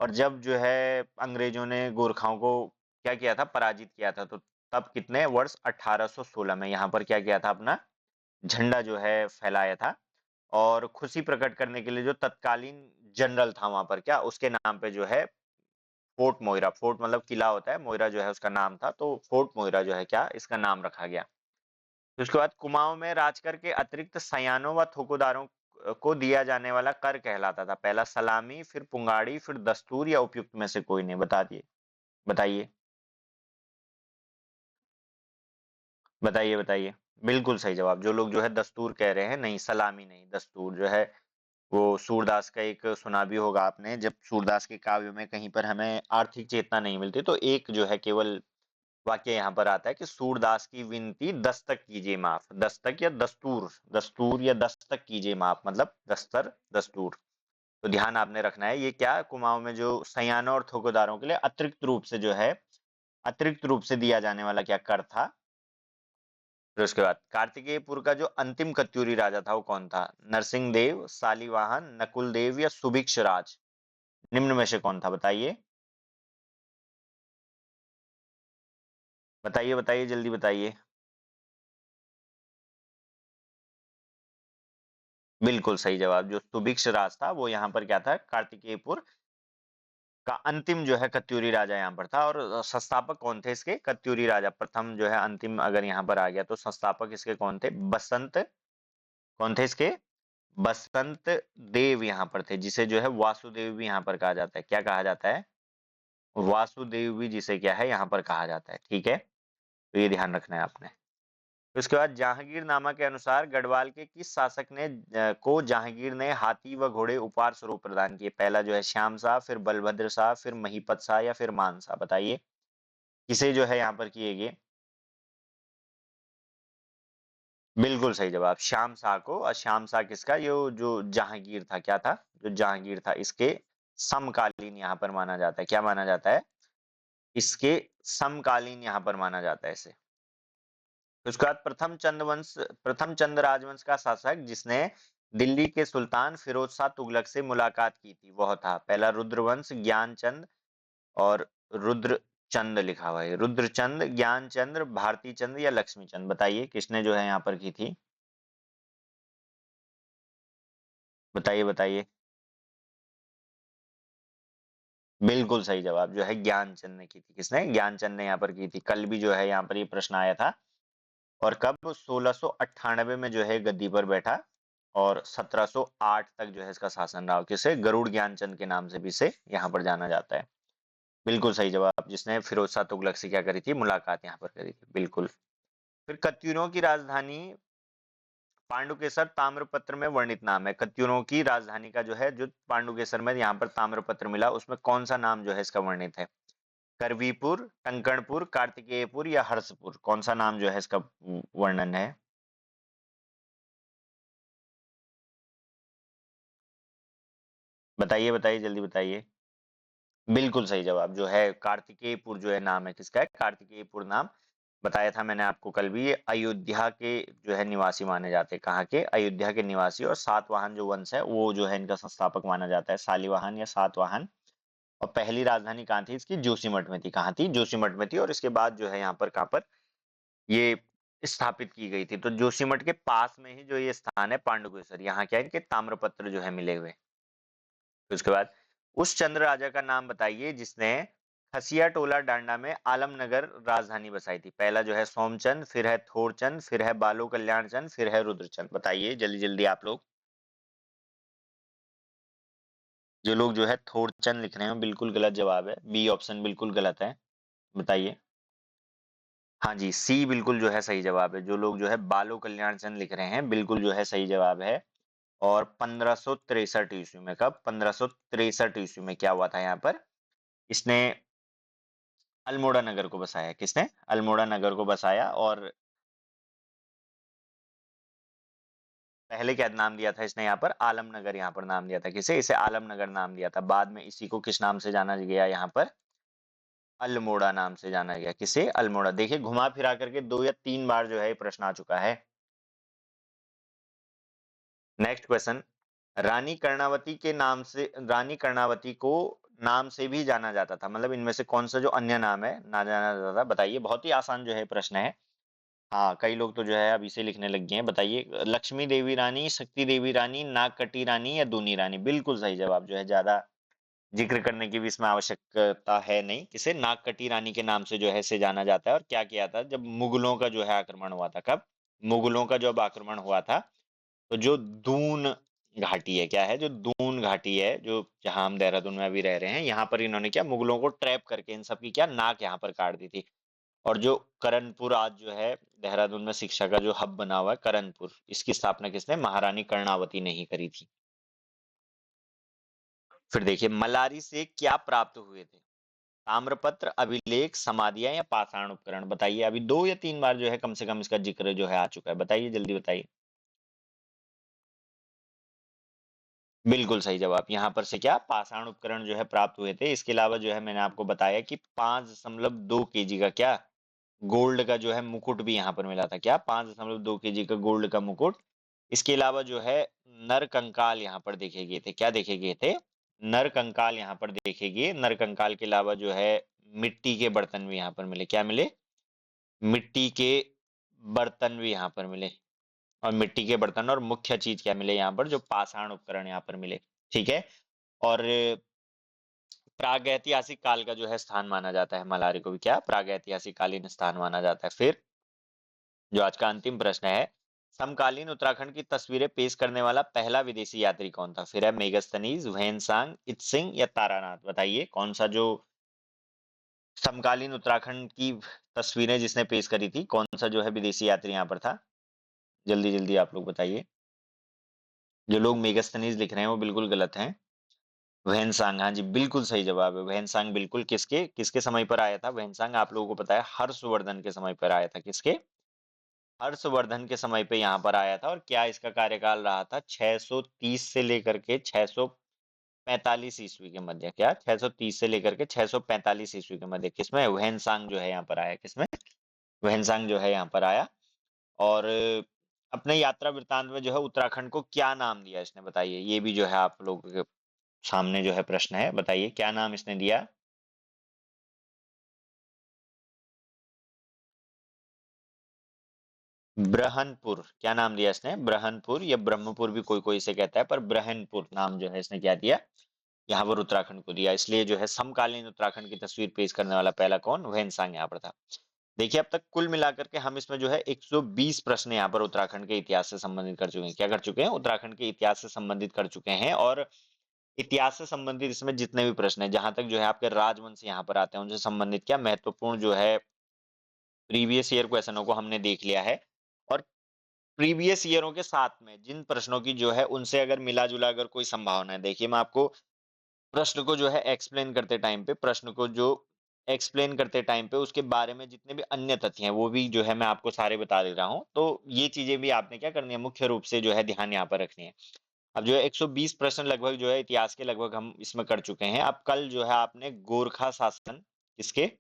और जब जो है अंग्रेजों ने गोरखाओं को क्या किया था, पराजित किया था, तो तब कितने वर्ष, 1816 में यहाँ पर क्या किया था, अपना झंडा जो है फहलाया था। और खुशी प्रकट करने के लिए जो तत्कालीन जनरल था वहां पर, क्या उसके नाम पे जो है फोर्ट मोइरा, फोर्ट मतलब किला होता है, मोइरा जो है उसका नाम था, तो फोर्ट मोइरा जो है क्या, इसका नाम रखा गया। फिर उसके बाद कुमाऊं में राजकर के अतिरिक्त सयानों व थोकुदारों को दिया जाने वाला कर कहलाता था, पहला सलामी, फिर पुंगाड़ी, फिर दस्तूर, या उपयुक्त में से कोई नहीं, बता दिए, बताइए बताइए बताइए। बिल्कुल सही जवाब, जो लोग जो है दस्तूर कह रहे हैं, नहीं सलामी नहीं, दस्तूर जो है वो सूरदास का एक सुना भी होगा आपने, जब सूरदास के काव्य में कहीं पर हमें आर्थिक चेतना नहीं मिलती, तो एक जो है केवल वाक्य यहाँ पर आता है कि सूरदास की विनती दस्तक कीजिए माफ, दस्तक या दस्तूर, दस्तूर या दस्तक कीजिए माफ, मतलब दस्तर दस्तूर। तो ध्यान आपने रखना है, ये क्या कुमाऊं में जो सयानों और ठेकेदारों के लिए अतिरिक्त रूप से जो है, अतिरिक्त रूप से दिया जाने वाला क्या कर था। फिर उसके बाद कार्तिकेयपुर का जो अंतिम कत्यूरी राजा था वो कौन था, नरसिंह देव, शालीवाहन, नकुल देव, या सुभिक्ष राज, निम्न में से कौन था, बताइए बताइए बताइए जल्दी बताइए। बिल्कुल सही जवाब, जो सुभिक्ष राज था वो यहाँ पर क्या था, कार्तिकेयपुर का अंतिम जो है कत्यूरी राजा यहाँ पर था। और संस्थापक कौन थे इसके, कत्यूरी राजा प्रथम जो है, अंतिम अगर यहाँ पर आ गया तो संस्थापक इसके कौन थे, बसंत, कौन थे इसके, बसंत देव यहाँ पर थे, जिसे जो है वासुदेव भी यहाँ पर कहा जाता है। क्या कहा जाता है? वासुदेव भी जिसे क्या है यहाँ पर कहा जाता है। ठीक है, तो ये ध्यान रखना है आपने। उसके बाद जहांगीरनामा के अनुसार गढ़वाल के किस शासक ने को जहांगीर ने हाथी व घोड़े उपहार स्वरूप प्रदान किए? पहला जो है श्याम शाह, फिर बलभद्र शाह, फिर महीपत शाह या फिर मान शाह। बताइए किसे जो है यहाँ पर किए गए? बिल्कुल सही जवाब, श्याम शाह को। और श्याम शाह किसका? ये जो जहांगीर था, क्या था? जो जहांगीर था, इसके समकालीन यहाँ पर माना जाता है। क्या माना जाता है? इसके समकालीन यहाँ पर माना जाता है इसे। उसके बाद प्रथम चंद राजवंश का शासक जिसने दिल्ली के सुल्तान फिरोज शाह तुगलक से मुलाकात की थी, वह था? पहला रुद्रवंश, ज्ञानचंद और रुद्रचंद लिखा हुआ है। रुद्रचंद, ज्ञानचंद्र, भारती चंद या लक्ष्मी चंद। बताइए किसने जो है यहाँ पर की थी? बताइए बताइए। बिल्कुल सही जवाब जो है ज्ञानचंद ने की थी। किसने? ज्ञानचंद ने यहाँ पर की थी। कल भी जो है यहाँ पर ये प्रश्न आया था। और कब? 1698 में जो है गद्दी पर बैठा और 1708 तक जो है इसका शासन रहा। किसे? गरुड़ ज्ञानचंद के नाम से भी इसे यहाँ पर जाना जाता है। बिल्कुल सही जवाब, जिसने फिरोज शाह तुगलक से क्या करी थी? मुलाकात यहाँ पर करी थी। बिल्कुल। फिर कत्यूरों की राजधानी पांडुकेसर ताम्रपत्र में वर्णित नाम है। कत्यूरों की राजधानी का जो है, जो पांडुकेसर में यहाँ पर ताम्रपत्र मिला, उसमें कौन सा नाम जो है इसका वर्णित है? करवीपुर, कंकणपुर, कार्तिकेयपुर या हर्षपुर? कौन सा नाम जो है इसका वर्णन है? बताइए बताइए, जल्दी बताइए। बिल्कुल सही जवाब जो है कार्तिकेयपुर जो है नाम है। किसका है? कार्तिकेयपुर नाम। बताया था मैंने आपको कल भी। ये अयोध्या के जो है निवासी माने जाते हैं। कहाँ के? अयोध्या के निवासी। और सातवाहन जो वंश है वो जो है इनका संस्थापक माना जाता है, शालिवाहन या सातवाहन। और पहली राजधानी कहाँ थी इसकी? जोशीमठ में थी। कहाँ थी? जोशीमठ में थी। और इसके बाद जो है यहाँ पर कहाँ पर ये स्थापित की गई थी? तो जोशीमठ के पास में ही जो ये स्थान है पांडुकेश्वर, यहाँ क्या है? इनके ताम्रपत्र जो है मिले हुए। फिर उसके बाद उस चंद्र राजा का नाम बताइए जिसने खसिया टोला डांडा में आलमनगर राजधानी बसाई थी। पहला जो है सोमचंद, फिर है थोरचंद, फिर है बालो कल्याण चंद, फिर है रुद्रचंद। बताइए जल्दी जल्दी आप लोग। जो लोग जो है थोरचंद लिख रहे हैं बिल्कुल गलत जवाब है। बी ऑप्शन बिल्कुल गलत है। बताइए। हाँ जी, सी बिल्कुल जो है सही जवाब है। जो लोग जो है बालो कल्याण चंद लिख रहे हैं बिल्कुल जो है सही जवाब है। और 1563 ईस्वी में, कब? 1563 ईस्वी में क्या हुआ था यहाँ पर? इसने अल्मोड़ा नगर को बसाया। किसने? अल्मोड़ा नगर को बसाया। और पहले क्या नाम दिया था इसने यहाँ पर? आलमनगर यहाँ पर नाम दिया था। किसे? इसे आलमनगर नाम दिया था। बाद में इसी को किस नाम से जाना गया यहाँ पर? अल्मोड़ा नाम से जाना गया। किसे? अल्मोड़ा। देखिए घुमा फिरा करके 2 या 3 बार जो है ये प्रश्न आ चुका है। Next question. रानी कर्णावती के नाम से, रानी कर्णावती को नाम से भी जाना जाता था, मतलब इनमें से कौन सा जो अन्य नाम है ना जाना जाता था? बताइए। बहुत ही आसान जो है प्रश्न है। हाँ, कई लोग तो जो है अब इसे लिखने लग गए हैं। बताइए। लक्ष्मी देवी रानी, शक्ति देवी रानी, नागकटी रानी या दूनी रानी? बिल्कुल सही जवाब जो है, ज्यादा जिक्र करने की भी इसमें आवश्यकता है नहीं। किसे? नागकटी रानी के नाम से जो है इसे जाना जाता है। और क्या किया था जब मुगलों का जो है आक्रमण हुआ था? कब? मुगलों का जब आक्रमण हुआ था तो जो दून घाटी है, क्या है? जो दून घाटी है, जो जहां हम देहरादून में अभी रह रहे हैं, यहाँ पर इन्होंने क्या मुगलों को ट्रैप करके इन सब की क्या नाक यहाँ पर काट दी थी। और जो करणपुर आज जो है देहरादून में शिक्षा का जो हब बना हुआ है, करणपुर, इसकी स्थापना किसने? महारानी कर्णावती ने ही करी थी। फिर देखिए मलारी से क्या प्राप्त हुए थे? ताम्रपत्र, अभिलेख, समाधियां या पाषाण उपकरण? बताइए। अभी 2 या 3 बार जो है कम से कम इसका जिक्र जो है आ चुका है। बताइए जल्दी बताइए। बिल्कुल सही जवाब। यहाँ पर से क्या पाषाण उपकरण जो है प्राप्त हुए थे। इसके अलावा जो है मैंने आपको बताया कि 5.2 kg का क्या गोल्ड का जो है मुकुट भी यहाँ पर मिला था। क्या? 5.2 kg का गोल्ड का मुकुट। इसके अलावा जो है नर कंकाल यहाँ पर देखे गए थे। क्या देखे गए थे? नर कंकाल यहाँ पर देखे गए। नर कंकाल के अलावा जो है मिट्टी के बर्तन भी यहाँ पर मिले। क्या मिले? मिट्टी के बर्तन भी यहाँ पर मिले। और मिट्टी के बर्तन और मुख्य चीज क्या मिले यहाँ पर? जो पाषाण उपकरण यहाँ पर मिले। ठीक है। और प्रागैतिहासिक काल का जो है स्थान माना जाता है मलारी को भी। क्या? प्रागैतिहासिक कालीन स्थान माना जाता है। फिर जो आज का अंतिम प्रश्न है, समकालीन उत्तराखंड की तस्वीरें पेश करने वाला पहला विदेशी यात्री कौन था? फिर है मेगस्थनीज, व्हेनसांग, इत्सिंग या तारानाथ। बताइए कौन सा जो समकालीन उत्तराखंड की तस्वीरें जिसने पेश करी थी, कौन सा जो है विदेशी यात्री यहाँ पर था? जल्दी जल्दी आप लोग बताइए। जो लोग मेगस्थनीज लिख रहे हैं वो बिल्कुल गलत हैं। व्हेनसांग, हाँ जी, बिल्कुल सही जवाब है। व्हेनसांग बिल्कुल किसके किसके समय पर आया था? व्हेनसांग आप लोगों को पता है हर्षवर्धन के समय पर आया था। किसके? हर्षवर्धन के समय पे यहाँ पर आया था। और क्या इसका कार्यकाल रहा था? 630 से लेकर के 645 ईस्वी के मध्य। क्या 630 से लेकर के 645 ईस्वी के मध्य किसमें व्हेनसांग जो है यहाँ पर आया? किसमें व्हेनसांग जो है यहाँ पर आया? और अपने यात्रा वृत्तांत में जो है उत्तराखंड को क्या नाम दिया इसने? बताइए, ये भी जो है आप लोगों के सामने जो है प्रश्न है। बताइए क्या नाम इसने दिया? ब्रहनपुर। क्या नाम दिया इसने? ब्रहनपुर या ब्रह्मपुर भी कोई कोई इसे कहता है, पर ब्रहनपुर नाम जो है इसने क्या दिया यहाँ पर उत्तराखंड को दिया। इसलिए जो है समकालीन उत्तराखंड की तस्वीर पेश करने वाला पहला कौन? व्हेनसांग यहाँ पर था। देखिए अब तक कुल मिलाकर के हम इसमें जो है 120 प्रश्न यहाँ पर उत्तराखंड के इतिहास से संबंधित कर चुके हैं। क्या कर चुके हैं? उत्तराखंड के इतिहास से संबंधित कर चुके हैं। और इतिहास से संबंधित इसमें जितने भी प्रश्न हैं, जहां तक जो है आपके राजवंश यहाँ पर आते हैं, उनसे संबंधित क्या महत्वपूर्ण जो है प्रीवियस ईयर क्वेश्चनों को हमने देख लिया है। और प्रीवियस ईयरों के साथ में जिन प्रश्नों की जो है उनसे अगर मिला जुला अगर कोई संभावना है, देखिए मैं आपको प्रश्न को जो है एक्सप्लेन करते टाइम पे प्रश्न को जो एक्सप्लेन करते टाइम पे उसके बारे में जितने भी अन्य तथ्य हैं वो भी जो है मैं आपको सारे बता दे रहा हूँ। तो ये चीजें भी आपने क्या करनी है, मुख्य रूप से जो है ध्यान यहाँ पर रखनी है। अब जो है 120 प्रश्न लगभग जो है इतिहास के लगभग हम इसमें कर चुके हैं। अब कल जो है आपने गोरखा शासन, किसके?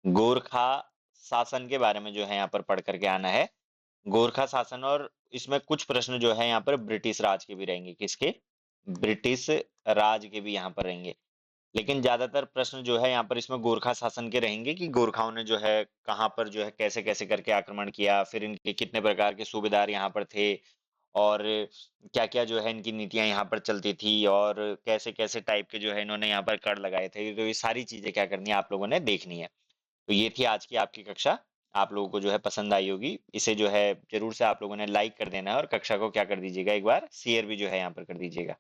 गोरखा शासन के बारे में जो है यहाँ पर पढ़ करके आना है। गोरखा शासन। और इसमें कुछ प्रश्न जो है यहाँ पर ब्रिटिश राज के भी रहेंगे। किसके? ब्रिटिश राज के भी यहाँ पर रहेंगे। लेकिन ज्यादातर प्रश्न जो है यहाँ पर इसमें गोरखा शासन के रहेंगे कि गोरखाओं ने जो है कहाँ पर जो है कैसे कैसे करके आक्रमण किया, फिर इनके कितने प्रकार के सूबेदार यहाँ पर थे, और क्या क्या जो है इनकी नीतियां यहाँ पर चलती थी, और कैसे कैसे टाइप के जो है इन्होंने यहाँ पर कर लगाए थे। तो ये सारी चीजें क्या करनी है, आप लोगों ने देखनी है। तो ये थी आज की आपकी कक्षा। आप लोगों को जो है पसंद आई होगी। इसे जो है जरूर से आप लोगों ने लाइक कर देना है, और कक्षा को क्या कर दीजिएगा, एक बार शेयर भी जो है यहाँ पर कर दीजिएगा।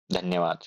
धन्यवाद।